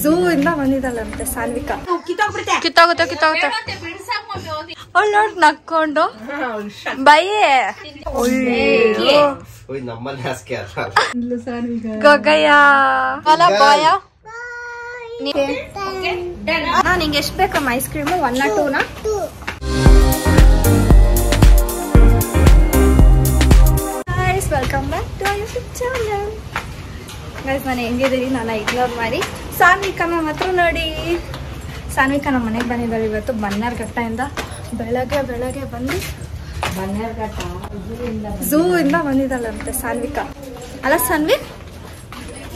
Zoo ಇಂದ ಬಂದಿದ್ದಲ್ಲಂತೆ ಸಾನ್ವಿಕಾ. ಕಿತ್ತೋಗುತ್ತೆ ಅವಳು ನೋಡಿ ನಕ್ಕೊಂಡು ಬೈಯೇ ಗೊಗಯ್ಯ ಬಾಯ. ನಿಂಗೆ ಎಷ್ಟು ಬೇಕಮ್ಮ ice cream? 1 or 2 welcome back to YouTube channel. Guys ನಾನು ಹೆಂಗಿದ್ದೀವಿ ನಾನು ಇಗ್ನೋರ್ ಮಾಡಿ ಸಾನ್ವಿಕಾ ನಮ್ಮ ಹತ್ರ ನೋಡಿ. ಸಾನ್ವಿಕಾ ನಮ್ಮ ಮನೆಗೆ ಬಂದಿದ್ದಾಳೆ ಇವತ್ತು ಬನ್ನರ್ಘಟ್ಟದಿಂದ. ಬೆಳಗ್ಗೆ ಬಂದು ಝೂ ಇಂದ ಬಂದಿದ್ದಾಳಂತೆ ಸಾನ್ವಿಕಾ. ಅಲ್ಲ ಸಾನ್ವಿ,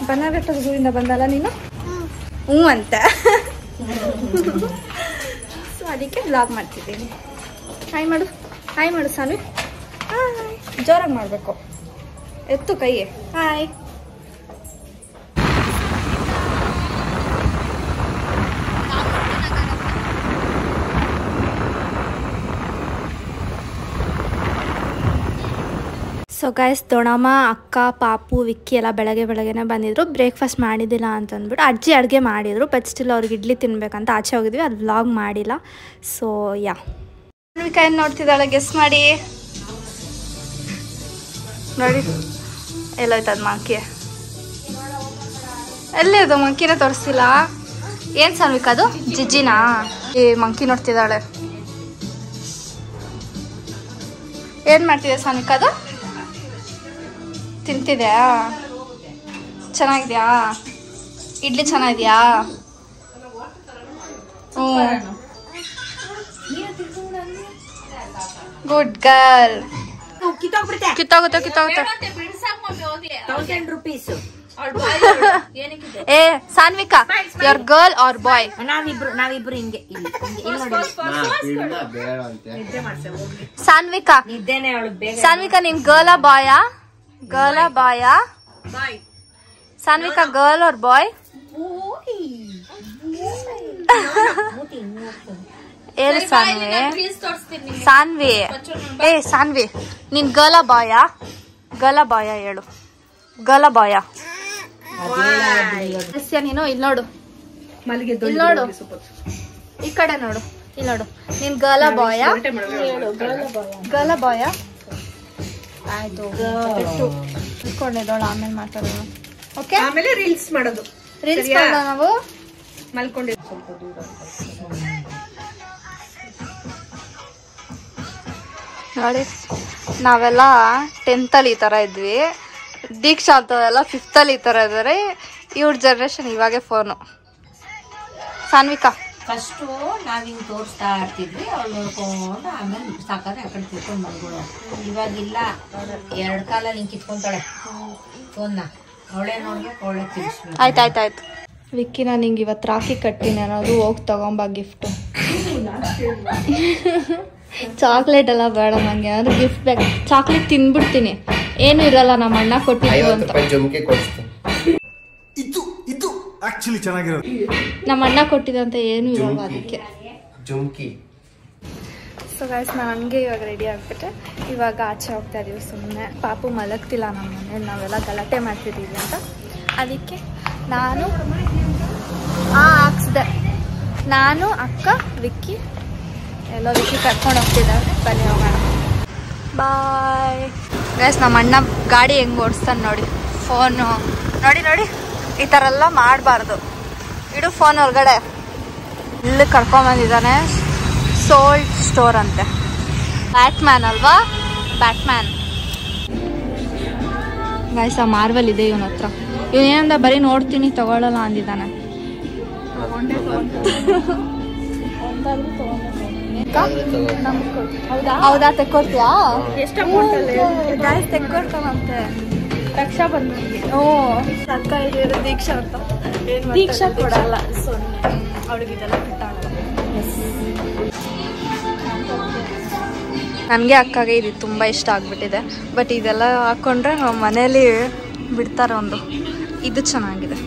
ಬನ್ನರ್ಘಟ್ಟ ಝೂ ಇಂದ ಬಂದಲ್ಲ ನೀನು? ಹ್ಞೂ ಅಂತ. ಸೊ ಅದಕ್ಕೆ ಬ್ಲಾಗ್ ಮಾಡ್ತಿದ್ದೀನಿ. ಹಾಯ್ ಮಾಡು ಸಾನ್ವಿ. ಹಾಯ್ ಜೋರಾಗಿ ಮಾಡಬೇಕು. ಎತ್ತು ಕೈಯೇ. ಹಾಯ್. ಸೊ ಗೈಸ್, ದೊಣಮ್ಮ, ಅಕ್ಕ, ಪಾಪು, ವಿಕ್ಕಿ ಎಲ್ಲ ಬೆಳಗ್ಗೆನೇ ಬಂದಿದ್ರು. ಬ್ರೇಕ್ಫಾಸ್ಟ್ ಮಾಡಿದ್ದಿಲ್ಲ ಅಂತಂದ್ಬಿಟ್ಟು ಅಜ್ಜಿ ಅಡುಗೆ ಮಾಡಿದರು. ಬಟ್ ಸ್ಟಿಲ್ ಅವ್ರಿಗೆ ಇಡ್ಲಿ ತಿನ್ಬೇಕಂತ ಆಚೆ ಹೋಗಿದ್ವಿ. ಅದು ವ್ಲಾಗ್ ಮಾಡಿಲ್ಲ. ಸೊ ಯಾ, ಸಾನ್ವಿಕಾ ಏನು ನೋಡ್ತಿದ್ದಾಳೆ ಗೆಸ್ ಮಾಡಿ. ನೋಡಿ ಎಲ್ಲೋಯ್ತದ ಮಂಕಿ. ಎಲ್ಲಿದು ಮಂಕಿನ ತೋರಿಸ್ತಿಲ್ಲ. ಏನು ಸಾನ್ವಿಕಾ ಅದು? ಜಿಜ್ಜಿನಾ? ಈ ಮಂಕಿ ನೋಡ್ತಿದ್ದಾಳೆ. ಏನು ಮಾಡ್ತಿದೆ ಸಾನ್ವಿಕಾ ಅದು? ತಿಂತಿದ್ಯಾ? ಚೆನ್ನಾಗಿದ್ಯಾ? ಇಡ್ಲಿ ಚೆನ್ನಾಗಿದ್ಯಾ? ಹ್ಞೂ, ಗುಡ್ ಗರ್ಲ್. ಕಿತ್ತೋಗುತ್ತೆ 1000 rupees. ಏ ಸಾನ್ವಿಕಾ, ಯುವರ್ ಗರ್ಲ್ ಆರ್ ಬಾಯ್? ನಾವಿಬ್ರು ಹಿಂಗೆ ಸಾನ್ವಿಕಾ, ನಿನ್ ಗರ್ಲ್ ಬಾಯಾ? ಸಾನ್ವಿಕಾ, ಗರ್ಲ್ ಆರ್ ಬಾಯ್? ಹೇಳು ಸಾನ್ವಿ. ಏ ಸಾನ್ವಿ, ನಿನ್ ಗರ್ಲ ಬಾಯಾ ಹೇಳು. ಗರ್ಲ ಬಾಯಾ? ನೀನು ಇಲ್ಲಿ ನೋಡು, ಈ ಕಡೆ ನೋಡು, ಇಲ್ಲಿ ನೋಡು. ನಿನ್ ಗರ್ಲ ಬಾಯಾ? ಗರ್ಲ ಬಾಯಾ? ಆಯ್ತು, ಇಟ್ಕೊಂಡಿದ್ದೋಳು. ಆಮೇಲೆ ಮಾತಾಡೋಣ. ಓಕೆ, ಆಮೇಲೆ ರೀಲ್ಸ್ ಮಾಡೋದು. ನಾವು ಮಲ್ಕೊಂಡಿದ್ದು ಸ್ವಲ್ಪ ದೂರ. ನೋಡಿ, ನಾವೆಲ್ಲ 10th ಈ ಥರ ಇದ್ವಿ. ದೀಕ್ಷಾ ಅಂತವೆಲ್ಲ 5th ಈ ಥರ ಇದ್ದಾರೆ. ಇವ್ರ ಜನ್ರೇಷನ್ ಇವಾಗೆ ಫೋನು. ಸಾನ್ವಿಕಾ ಫಸ್ಟು ನಾವ್ ಹಿಂಗ್ ತೋರಿಸ್ತಾ ಇರ್ತಿದ್ವಿ, ಅವ್ಳು ನೋಡ್ಕೊಂಡು ಆಮೇಲೆ ಸಾಕಾದ್ರೆ ಆ ಕಡೆ ತಿಳ್ಕೊಂಡು ಬಂದ್ಗಳು. ಇವಾಗಿಲ್ಲ, 2 ಕಾಲಲ್ಲಿ ಹಿಂಗೆ ಕಿತ್ಕೊಂತಾಳೆ ಫೋನ್ನ. ಅವಳೇ ನೋಡ್ಬೇಕು, ಅವಳೇ ತಿಳಿಸ್ಬೇಕು. ಆಯ್ತಾಯ್ತು. ವಿಕ್ಕಿ, ನಾನು ಹಿಂಗೆ ಇವತ್ತು ರಾಖಿ ಕಟ್ಟಿನಿ ಅನ್ನೋದು. ಹೋಗಿ ತಗೊಂಬ ಗಿಫ್ಟು. ಚಾಕ್ಲೇಟ್ ಎಲ್ಲ ಬೇಡ ನಂಗೆ, ಏನಾದ್ರು ಗಿಫ್ಟ್ ಬೇಕು. ಚಾಕ್ಲೇಟ್ ತಿನ್ಬಿಡ್ತೀನಿ, ಏನು ಇರಲ್ಲ. ನಮ್ಮ ಅಣ್ಣ ಕೊಟ್ಟಿದ್ದು ಅಂತ. ನಮ್ಮ ಅಣ್ಣ ಕೊಟ್ಟಿದಂತ ಏನು ಇರಲ್ಲ ಅದಕ್ಕೆ. ಸೊ ಗೈಸ್, ನಾನು ಹಂಗೆ ಇವಾಗ ರೆಡಿ ಆಗ್ಬಿಟ್ಟೆ. ಇವಾಗ ಆಚೆ ಹೋಗ್ತಾ ಇದೀವಿ ಸುಮ್ಮನೆ. ಪಾಪು ಮಲಗ್ತಿಲ್ಲ ನಮ್ಮ ಮನೇಲಿ, ನಾವೆಲ್ಲ ಗಲಾಟೆ ಮಾಡ್ತಿದ್ದೀವಿ ಅಂತ. ಅದಕ್ಕೆ ನಾನು ಹಾಕ್ಸ್ದೆ. ನಾನು, ಅಕ್ಕ, ವಿಕ್ಕಿ ಎಲ್ಲ ವಿಕ್ಕಿ ಕರ್ಕೊಂಡು ಹೋಗ್ತಿದ್ದಾರೆ. ಬನ್ನಿ ಹೋಗೋಣ. Bye guys. ನಮ್ಮ ಅಣ್ಣ ಗಾಡಿ ಹೆಂಗೆ ಓಡಿಸ್ತಾನೆ ನೋಡಿ. ಫೋನು ನೋಡಿ, ಈ ಥರ ಎಲ್ಲ ಮಾಡಬಾರ್ದು. ಇಡು ಫೋನ್ ಹೊರಗಡೆ. ಇಲ್ಲಿ ಕರ್ಕೊಂಬಂದಿದ್ದಾನೆ. ಸೋಲ್ಡ್ ಸ್ಟೋರ್ ಅಂತೆ. ಬ್ಯಾಟ್ಮ್ಯಾನ್ ಅಲ್ವಾ? Batman guys. ಆ ಮಾರ್ವೆಲ್ ಇದೆ ಇವನ ಹತ್ರ. ಇವನೇನಂದ ಬರೀ ನೋಡ್ತೀನಿ ತಗೊಳ್ಳಲ್ಲ ಅಂದಿದ್ದಾನೆ. ಹೌದಾ? ತೆಕ್ಕೊಡ್ತೀಯಾ? ತೆಕ್ಕೊಡ್ತಾನಂತೆ ರಕ್ಷಾ ಬಂಧನ್ಗೆ. ಅಕ್ಕ ಇರೋ ದೀಕ್ಷಾ ಅಂತ. ದೀಕ್ಷಾ ಕೊಡಲ್ಲ, ಅವಳಿಗಿದೆಲ್ಲ ಬಿಟ್ಟಾಗಲ್ಲ. ನನಗೆ ಅಕ್ಕಗೆ ಇದು ತುಂಬ ಇಷ್ಟ ಆಗ್ಬಿಟ್ಟಿದೆ. ಬಟ್ ಇದೆಲ್ಲ ಹಾಕ್ಕೊಂಡ್ರೆ ನಾವು ಮನೇಲಿ ಬಿಡ್ತಾರೆ. ಒಂದು ಇದು ಚೆನ್ನಾಗಿದ್ದಾವೆ.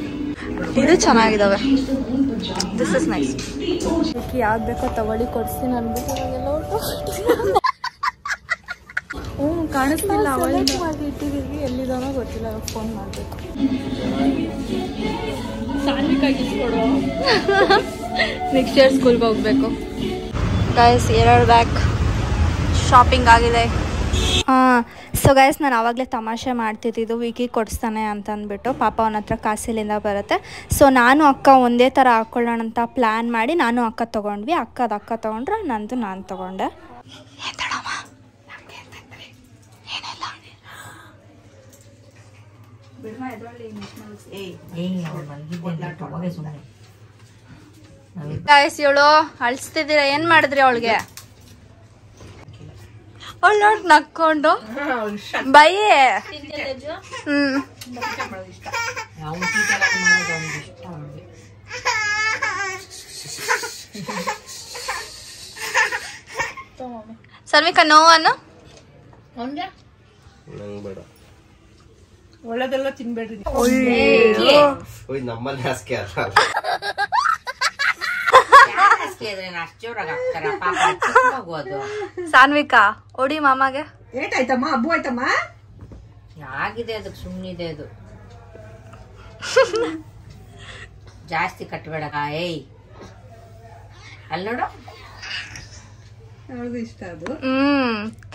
This is nice. ಯಾವ್ದು ಬೇಕೋ ತಗೊಳ್ಳಿ, ಕೊಡಿಸ್ತೀನಿ ಅನ್ಬಿಟ್ಟು ಕಾಣಿಸ್ತಿಲ್ಲ. ಅವಳಿಗೆ ಇಟ್ಟಿದ್ದೀವಿ, ಎಲ್ಲಿದ್ದಾನೋ ಗೊತ್ತಿಲ್ಲ. ಫೋನ್ ಮಾಡಬೇಕು. ನೆಕ್ಸ್ಟ್ ಇಯರ್ ಸ್ಕೂಲ್ಗೆ ಹೋಗ್ಬೇಕು. ಗೈಸ್ 2 ಬ್ಯಾಗ್ ಶಾಪಿಂಗ್ ಆಗಿದೆ. ಸೊ ಗೈಸ್ ನಾನು ಆವಾಗಲೇ ತಮಾಷೆ ಮಾಡ್ತಿದ್ದು ವಿಕಿ ಕೊಡಿಸ್ತಾನೆ ಅಂತ ಅಂದ್ಬಿಟ್ಟು. ಪಾಪ ಅವನ ಹತ್ರ ಕಾಸಿಲಿಂದ ಬರುತ್ತೆ. ಸೊ ನಾನು ಅಕ್ಕ ಒಂದೇ ಥರ ಹಾಕ್ಕೊಳ್ಳೋಣ ಅಂತ ಪ್ಲ್ಯಾನ್ ಮಾಡಿ ನಾನು ಅಕ್ಕ ತೊಗೊಂಡ್ವಿ. ಅಕ್ಕ ತೊಗೊಂಡ್ರೆ ನಂದು ನಾನು ತೊಗೊಂಡೆ. ಗೈಸ್ ಇವಳು ಅಳಿಸ್ತಿದ್ದೀರ, ಏನ್ ಮಾಡಿದ್ರಿ ಅವಳಿಗೆ? ಅವಳು ನೋಡಿ ನಕ್ಕೊಂಡು ಬೈಯೇ. ಸನ್ವಿಕಾ ನೋವನ್ನು ಒಳ್ಳೆದೆಲ್ಲ ತಿನ್ಬೇಡ್ರಿ. ನಮ್ಮಲ್ಲಿ ಹಾಸ್ಕೆ ಸಾನ್ವಿಕಾ ಓಡಿ ಮಾಮಾಗೆ ಏಟಾಯ್ತಮ್ಮ? ಹಬ್ಬು ಆಯ್ತಮ್ಮ? ಆಗಿದೆ ಅದಕ್ಕೆ, ಸುಮ್ಮನಿದೆ ಅದು. ಜಾಸ್ತಿ ಕಟ್ಟಬೇಡ. ಏಯ್ ಅಲ್ಲಿ ನೋಡು, ಅವ್ರಿಗೂ ಇಷ್ಟ ಅದು.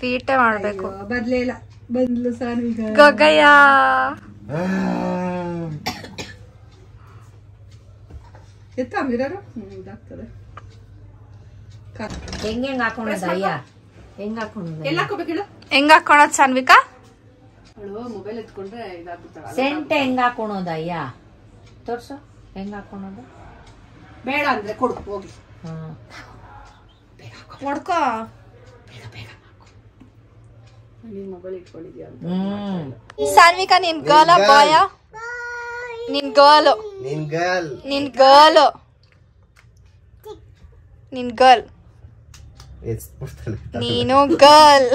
ತೀಟೆ ಮಾಡ್ಬೇಕು. ಬದ್ಲೇ ಇಲ್ಲ, ಬಂದ್ಲು ಸಾನ್ವಿಗ. ಗೊಗ್ಗಯ್ಯ ಎತ್ತ ಮಿರರು ಇದಾಗ್ತದೆ. ಹೆಂಗ್ ಹಾಕೊಂಡದ ಅಯ್ಯ? ಹೆಂಗ್ ಹಾಕೊಂಡ? ಎಲ್ಲ ಹಾಕೋಬೇಕಿಲ್ಲ. ಹೆಂಗ್ ಹಾಕೊಳೋದ್ ಸಾನ್ವಿಕಾ? ಅವಳು ಮೊಬೈಲ್ ಎತ್ಕೊಂಡ್ರೆ ಇದಾಗ್ಬಿಡ್ತಾಳ. ಸೆಂಟೆ ಹೆಂಗ್ ಹಾಕೊಳೋದ ಅಯ್ಯ? ತೋರ್ಸು ಹೆಂಗ್ ಹಾಕೊಳೋದು. ಬೇಡ ಅಂದ್ರೆ ಕೊಡು ಹೋಗಿ. ಹೊಡ್ಕೋ. ನೀನ್ ಮೊಬೈಲ್ ಇಟ್ಕೊಂಡಿದ್ಯಾ? ಸಾನ್ವಿಕಾ ನಿನ್ ಗರ್ಲ ಬಾಯ? ನಿನ್ ಗರ್ಲ್. ನಿನ್ ಗರ್ಲ್. ನಿನ್ ಗರ್ಲ್. ನೀನು girl.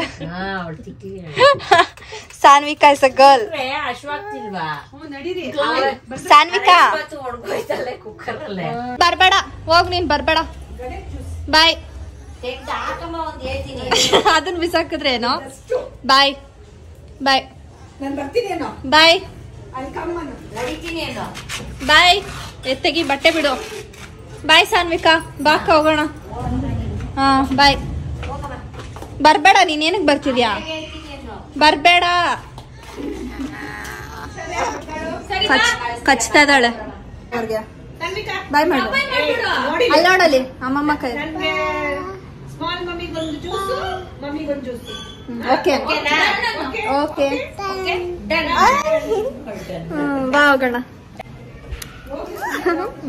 Sanvika is a girl. ಅಶ್ವಾಗ್ತಿಲ್ವಾ? ಸಾನ್ವಿಕಾ ಕುಕ್ಕರ್ ಬರ್ಬೇಡ, ಹೋಗ್ ನೀನ್ ಬರ್ಬೇಡ. ಬಾಯ್. ಅದನ್ನ ಬಿಸಾಕಿದ್ರೆ ಏನೋ. ಬಾಯ್ ಬಾಯ್ ನಾನು ಬರ್ತೀನೇನೋ. ಬಾಯ್ ಅಲ್ಲಿ ಕಮ್ಮನು ನಡೀತೀನೇನೋ. ಬಾಯ್. ಎತ್ತಗಿ ಬಟ್ಟೆ ಬಿಡು. ಬಾಯ್ ಸಾನ್ವಿಕಾ, ಬಾಕ ಹೋಗೋಣ. ಹಾ ಬಾಯ್. ಬರ್ಬೇಡ, ನೀನ್ ಏನಕ್ಕೆ ಬರ್ತಿದ್ಯಾ? ಬರ್ಬೇಡ. ಕಚ್ತಾ ಇದ್ದಾಳೆ. ಬಾಯ್ ಮಾಡು. ಅಲ್ಲಿ ನೋಡಲಿ ಅಮ್ಮಮ್ಮ ಕೈ. ಸ್ಮಾಲ್ ಮಮ್ಮಿಗೊಂದು ಜ್ಯೂಸು, ಮಮ್ಮಿಗೊಂದು ಜ್ಯೂಸು. ಓಕೆ ಓಕೆ ಬಾ ಹೋಗೋಣ.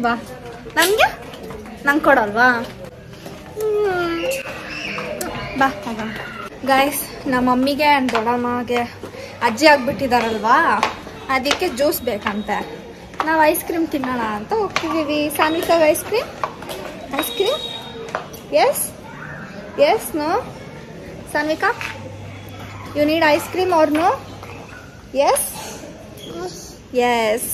ಬಾ. ನಂಗೆ ಕೊಡಲ್ವಾ? ಬಾ ಹೋಗೋಣ. ಗೈಸ್ ನಮ್ಮ ಮಮ್ಮಿಗೆ ಆ್ಯಂಡ್ ದೊಡ್ಡಮ್ಮಗೆ ಅಜ್ಜಿ ಆಗ್ಬಿಟ್ಟಿದಾರಲ್ವಾ, ಅದಕ್ಕೆ ಜ್ಯೂಸ್ ಬೇಕಂತೆ. ನಾವು ಐಸ್ ಕ್ರೀಮ್ ತಿನ್ನೋಣ ಅಂತ ಹೋಗ್ತಿದ್ದೀವಿ. ಸಾನ್ವಿಕಾಗ ice cream. Ice cream yes yes no Sanvika, you need ice cream or no? Yes yes.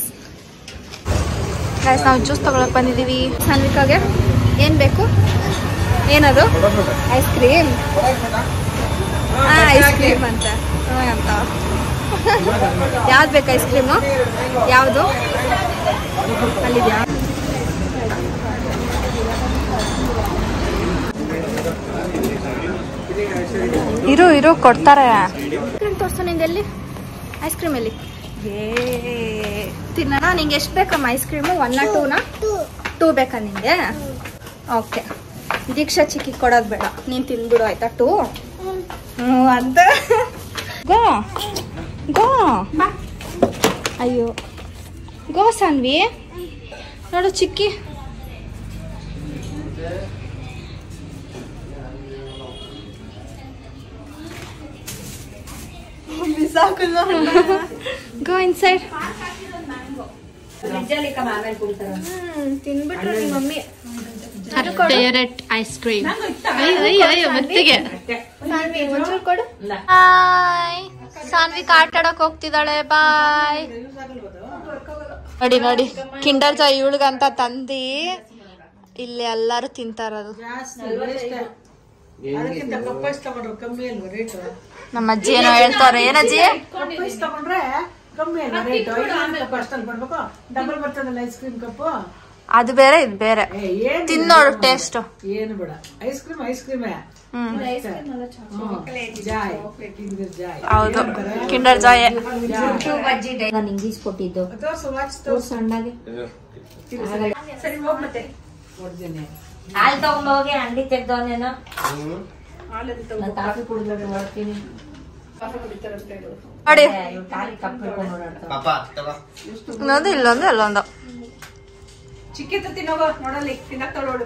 Guys ನಾವು ಜ್ಯೂಸ್ ತಗೊಳಕ್ ಬಂದಿದ್ದೀವಿ. ಸಾನ್ವಿಕಾಗೆ ಏನು ಬೇಕು? ಏನದು? Ice cream. ಐಸ್ ಕ್ರೀಮ್ ಅಂತ ಅಂತ. ಯಾವ್ದು ಬೇಕು ಐಸ್ ಕ್ರೀಮು? ಯಾವುದು ಅಲ್ಲಿದ್ಯಾ? ಇರು ಕೊಡ್ತಾರೆ. ಕ್ರೀಮ್ ತೋರ್ಸು ನಿಂಗೆ. ಎಲ್ಲಿ ಐಸ್ ಕ್ರೀಮ್? ಎಲ್ಲಿ? ತಿನ್ನೋಣ. ನಿಂಗೆ ಎಷ್ಟು ಬೇಕಮ್ಮ ಐಸ್ ಕ್ರೀಮು? 1 or 2ನಾ? 2 ಬೇಕಾ ನಿಂಗೆ? ಓಕೆ. ದೀಕ್ಷಾ ಚಿಕ್ಕಿ ಕೊಡೋದು ಬೇಡ, ನೀನು ತಿಂದ್ಬಿಡು ಆಯ್ತಾ? 2 ಅಂತ. ಗೋ ಗೋ. ಅಯ್ಯೋ ಗೋ ಸಾನ್ವಿ. ನೋಡು ಚಿಕ್ಕಿ. Go inside. ತಿನ್ಬಿಟ್ರು ನಿಮ್ಮ ಮಮ್ಮಿ. Favourite ice cream. ಅಯ್ಯೋ ಮತ್ತಿಗೆ ಒಂಚೂರು ಕೊಡು. ಬಾಯ್. ಸಾನ್ವಿಕಾ ಆಟ ಆಡಕ್ ಹೋಗ್ತಿದ್ದಾಳೆ. ಬಾಯ್. ನೋಡಿ ನೋಡಿ ಕಿಂಡರ್ ಜಾಯ್ ಇವಳಿಗಂತ ತಂದಿ ಇಲ್ಲಿ ಎಲ್ಲಾರು ತಿಂತಾರದು. ನಮ್ಮ ಅಜ್ಜಿ ಏನೋ ಹೇಳ್ತಾರೆ. ಏನಜ್ಜಿ? ಕಮ್ಮಿ ಅಲ್ಲ ರೇಟ್ ಅಷ್ಟಲ್ಲಿ ಬರ್ಬೇಕು ಡಬಲ್ ಬರ್ತದಲ್ಲ ಐಸ್ ಕ್ರೀಮ್ ಕಪ್ಪು ಅದು ಬೇರೆ ಇದು ಬೇರೆ ತಿನ್ನೋಡು ಟೇಸ್ಟ್ ಏನು ಬೇಡ ಐಸ್ ಕ್ರೀಮೇ ಹೌದು ಕಿಂಡರ್ ಜಾಯ್ ನಾನು ಇಂಗ್ಲಿಷ್ ಕೊಟ್ಟಿದ್ದು ಸಣ್ಣಗೆ ಹಾಲು ತಗೊಂಡ್ ಹೋಗಿ ಅಂಗಡಿ ತೆಗ್ದವನೇನೋ ಕಾಫಿ ಕುಡಿದ್ರೆ ನೋಡ್ತೀನಿ ನೋಡಿ ಕಪ್ ಹಿಡ್ಕೊಂಡು ಇನ್ನೊಂದು ಇಲ್ಲೊಂದು ಅಲ್ಲೊಂದು ಚಿಕ್ಕ ತಿನ್ನೋಗೋ ನೋಡಲ್ಲಿ ತಿನ್ನಕ್ ತಗೊಳ್ಳೋಡು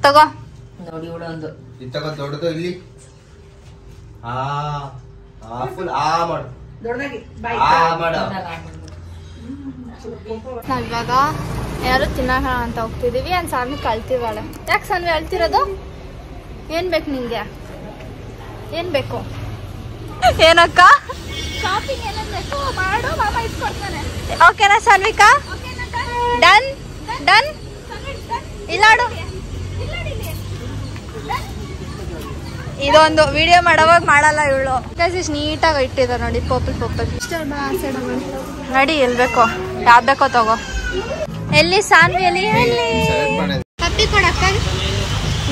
ತಗೋ ನೋಡಿ ಇವಳೊಂದು ದೊಡ್ಡದು ಇಲ್ಲಿ ಫುಲ್ ಮಾಡು ದೊಡ್ಡದಾಗಿ ಮಾಡು ನಾವಿವಾಗ ಯಾರು ತಿನ್ನೋಣ ಅಂತ ಹೋಗ್ತಿದೀವಿ ಅಂದ್ ಸಾನ್ವಿ ಕಳ್ತಿದ್ದಾಳೆ. ಯಾಕೆ ಸಾನ್ವಿ ಅಳ್ತಿರೋದು? ಏನ್ ಬೇಕು ನಿಂಗೆ? ಏನ್ ಬೇಕು? ಏನಕ್ಕ? ಶಾಪಿಂಗ್ ಏನೇನ್ ಬೇಕು ಮಾಡು, ಮಾಮ ಇಸ್ಕೊಡ್ತಾನೆ. ಓಕೆನಾ ಸಾನ್ವಿಕಾ? Done done. ಇಲ್ಲಾಡು, ಇದೊಂದು ವಿಡಿಯೋ ಮಾಡೋವಾಗ ಮಾಡಲ್ಲ ಇವಳು. ಇಷ್ಟು ನೀಟಾಗಿ ಇಟ್ಟಿದ್ದಾರೆ ನೋಡಿ, ಪರ್ಪಲ್ ನಡಿ. ಎಲ್ಲಿ ಬೇಕೋ ಯಾವ್ದು ಬೇಕೋ ತಗೋ. ಎಲ್ಲಿ ಸಾನ್ವಿ? ಎಲ್ಲಿ ಪಪ್ಪಿ ಕೊಡಕ್ಕ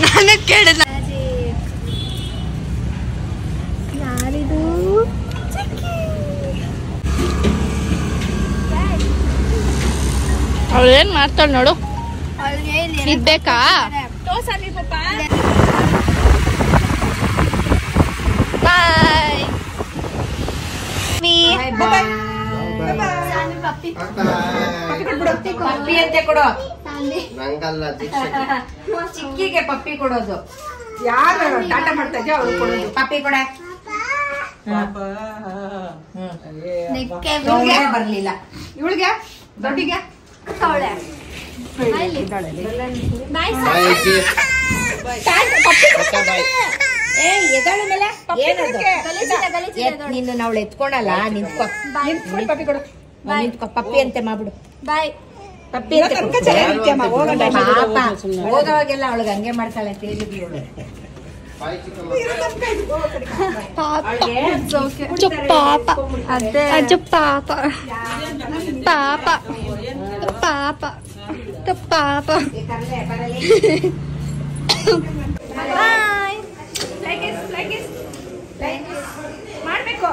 ನನಗೆ ಕೇಳಿದ ಯಾರಿದು? ಅವಳು ಏನ್ ಮಾಡ್ತಾಳೆ ನೋಡು. ಇದ್ ಬೇಕಾ? ಬಾಯ್. ಪಪ್ಪಿ ಅಂತೆ ಕೊಡು. ನಂಗಲ್ಲ ಚಿಕ್ಕಿಗೆ ಪಪ್ಪಿ ಕೊಡೋದು. ಯಾರು ಟಾಟಾ ಮಾಡ್ತಾ ಇದ್ಯಾ ಅವ್ರು ಕೊಡೋದು. ಪಪ್ಪಿ ಕೊಡ. ಬರ್ಲಿಲ್ಲ ಇವಳಿಗೆ ದೊಡ್ಡಿಗೆ ನಿನ್ನ ಅವಳು ಎತ್ಕೊಳಲ್ಲ. ನಿಂತ್ಕೊ ಪಪ್ಪಿ ಕೊಡು. ನಿಂತ್ಕೊ. ಪಪ್ಪಿ ಅಂತೆ ಮಾಡ್ಬಿಡು. ಬಾಯ್. ಪಪ್ಪಿ ಅಂತ ಹೋಗೋವಾಗೆಲ್ಲ ಅವಳಿಗೆ ಹಂಗೆ ಮಾಡ್ತಾಳೆ. ತೇಲಿಗೆ ಇವಳು ಪಾಪ ಅದೇ ಪಾಪ ಪಾಪ ಪಾಪ ಪಾಪ. ಮಾಡ್ಬೇಕು.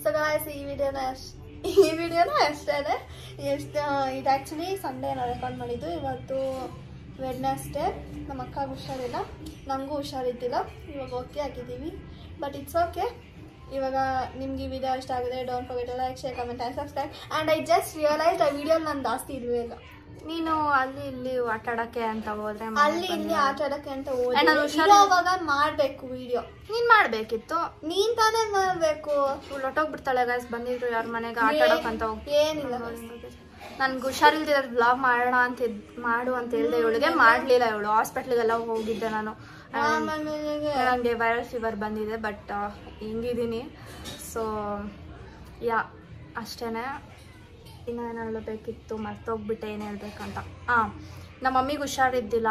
ಸೊ ಗಾಯ್ಸ್, ಈ ವಿಡಿಯೋನ ಅಷ್ಟೇನೆ. ಇದು ಆ್ಯಕ್ಚುಲಿ ಸಂಡೇ ನಾವು ರೆಕಾರ್ಡ್ ಮಾಡಿದ್ದು. ಇವತ್ತು ವೆಡ್ನೆಸ್ಡೇ. ನಮ್ಮ ಅಕ್ಕಗೆ ಹುಷಾರಿಲ್ಲ, ನನಗೂ ಹುಷಾರಿದ್ದಿಲ್ಲ. ಇವಾಗ ಓಕೆ ಆಗಿದ್ದೀವಿ, ಬಟ್ ಇಟ್ಸ್ ಓಕೆ. ಇವಾಗ ನಿಮ್ಗೆ ಈ ವಿಡಿಯೋ ಇಷ್ಟ ಆಗಿದೆ, don't forget like, share, comment and subscribe. And I just realise ಆ ವಿಡಿಯೋ ನಾನು ಜಾಸ್ತಿ ಇಲ್ವೇ ಇಲ್ಲ. ನೀನು ಅಲ್ಲಿ ಇಲ್ಲಿ ಆಟ ಆಡೋಕ್ಕೆ ಅಂತ ಹೋದ್ರೆ, ಅಲ್ಲಿ ಇಲ್ಲಿ ಆಟ ಆಡೋಕ್ಕೆ ಅಂತ ಹೋದಾಗ ಮಾಡಬೇಕು ವಿಡಿಯೋ. ನೀನು ಮಾಡಬೇಕಿತ್ತು, ನೀನು ತಾನೇ ಮಾಡಬೇಕು. ಹೊಟ್ಟೋಗ್ಬಿಡ್ತಾಳೆ ಗೈಸ್. ಬಂದಿದ್ರು ಯಾರ ಮನೆಗೆ ಆಟ ಆಡೋಕೆ ಅಂತ ಹೋಗಿ ಏನಿಲ್ಲ. ನನ್ಗೆ ಹುಷಾರಿಲ್ದಿರೋದು ಬ್ಲಾಗ್ ಮಾಡೋಣ ಅಂತ ಮಾಡು ಅಂತ ಹೇಳ್ದೆ. ಇವಳಿಗೆ ಮಾಡಲಿಲ್ಲ. ಇವಳು ಹಾಸ್ಪಿಟ್ಲಿಗೆಲ್ಲ ಹೋಗಿದ್ದೆ ನಾನು. ನನಗೆ ವೈರಲ್ ಫೀವರ್ ಬಂದಿದೆ, ಬಟ್ ಹಿಂಗಿದ್ದೀನಿ. ಸೊ ಅಷ್ಟೇ. ಇನ್ನೇನು ಹೇಳಬೇಕಿತ್ತು, ಮರ್ತೋಗ್ಬಿಟ್ಟೆ ಏನು ಹೇಳ್ಬೇಕಂತ. ನಮ್ಮ ಮಮ್ಮಿಗೆ ಹುಷಾರಿದ್ದಿಲ್ಲ,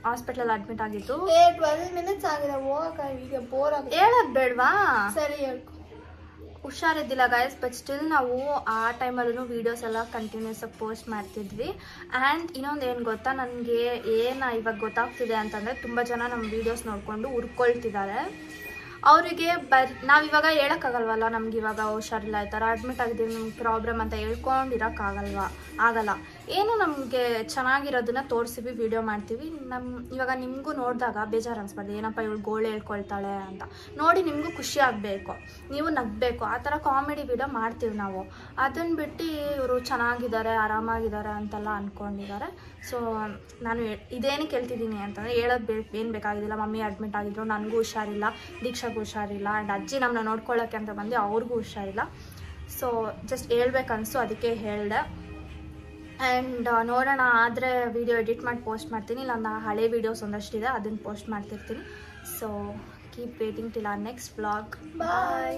ಹಾಸ್ಪಿಟ್ಲಲ್ಲಿ ಅಡ್ಮಿಟ್ ಆಗಿತ್ತು. 12 ಮಿನಿಟ್ಸ್ ಆಗಿದೆ ಹೋಗಕ್ಕೆ. ಈಗ ಬೋರ್ ಆಗಿದೆ. ಹೇಳೋದು ಬೇಡವಾ? ಸರಿ ಹೇಳ್ಕೊ. ಹುಷಾರಿದ್ದಿಲ್ಲ ಗೈಸ್, ಬಟ್ ಸ್ಟಿಲ್ ನಾವು ಆ ಟೈಮಲ್ಲೂ ವೀಡಿಯೋಸ್ ಎಲ್ಲ ಕಂಟಿನ್ಯೂಸ್ ಆಗಿ ಪೋಸ್ಟ್ ಮಾಡ್ತಿದ್ವಿ. ಆ್ಯಂಡ್ ಇನ್ನೊಂದು ಏನು ಗೊತ್ತಾ, ನನಗೆ ಏನು ಇವಾಗ ಗೊತ್ತಾಗ್ತಿದೆ ಅಂತಂದರೆ, ತುಂಬ ಜನ ನಮ್ಮ ವೀಡಿಯೋಸ್ ನೋಡಿಕೊಂಡು ಹುರ್ಕೊಳ್ತಿದ್ದಾರೆ. ಅವರಿಗೆ ನಾವಿವಾಗ ಹೇಳೋಕ್ಕಾಗಲ್ವಲ್ಲ, ನಮ್ಗೆ ಇವಾಗ ಹುಷಾರಿಲ್ಲ, ಈ ಥರ ಅಡ್ಮಿಟ್ ಆಗಿದ್ದೀವಿ, ನಮ್ಗೆ ಪ್ರಾಬ್ಲಮ್ ಅಂತ ಆಗಲ್ಲ. ಏನು ನಮಗೆ ಚೆನ್ನಾಗಿರೋದನ್ನ ತೋರಿಸ್ತೀವಿ, ವಿಡಿಯೋ ಮಾಡ್ತೀವಿ. ಇವಾಗ ನಿಮಗೂ ನೋಡಿದಾಗ ಬೇಜಾರು ಅನಿಸ್ಬಾರ್ದು, ಏನಪ್ಪ ಇವಳು ಗೋಳು ಹೇಳ್ಕೊಳ್ತಾಳೆ ಅಂತ. ನೋಡಿ ನಿಮಗೂ ಖುಷಿ ಆಗಬೇಕು, ನೀವು ನಗಬೇಕು. ಆ ಥರ ಕಾಮಿಡಿ ವಿಡಿಯೋ ಮಾಡ್ತೀವಿ ನಾವು. ಅದನ್ನು ಬಿಟ್ಟು ಇವರು ಚೆನ್ನಾಗಿದ್ದಾರೆ, ಆರಾಮಾಗಿದ್ದಾರೆ ಅಂತೆಲ್ಲ ಅಂದ್ಕೊಂಡಿದ್ದಾರೆ. ಸೊ ನಾನು ಇದೇನಕ್ಕೆ ಹೇಳ್ತಿದ್ದೀನಿ ಅಂತಂದರೆ, ಹೇಳೋದು ಏನು ಬೇಕಾಗಿದ್ದಿಲ್ಲ. ಮಮ್ಮಿ ಅಡ್ಮಿಟ್ ಆಗಿದ್ರು, ನನಗೂ ಹುಷಾರಿಲ್ಲ, ದೀಕ್ಷಾಗೂ ಹುಷಾರಿಲ್ಲ, ಆ್ಯಂಡ್ ಅಜ್ಜಿ ನಮ್ಮನ್ನ ನೋಡ್ಕೊಳ್ಳೋಕ್ಕೆ ಅಂತ ಬಂದು ಅವ್ರಿಗೂ ಹುಷಾರಿಲ್ಲ. ಸೊ ಜಸ್ಟ್ ಹೇಳ್ಬೇಕನ್ನಿಸ್ತು, ಅದಕ್ಕೆ ಹೇಳಿದೆ. ಆ್ಯಂಡ್ ನೋಡೋಣ, ಆದರೆ ವಿಡಿಯೋ ಎಡಿಟ್ ಮಾಡಿ ಪೋಸ್ಟ್ ಮಾಡ್ತೀನಿ. ಇಲ್ಲ ನನ್ನ ಹಳೆ ವೀಡಿಯೋಸ್ ಒಂದಷ್ಟಿದೆ, ಅದನ್ನು ಪೋಸ್ಟ್ ಮಾಡ್ತಿರ್ತೀನಿ. So keep waiting till our next vlog. Bye.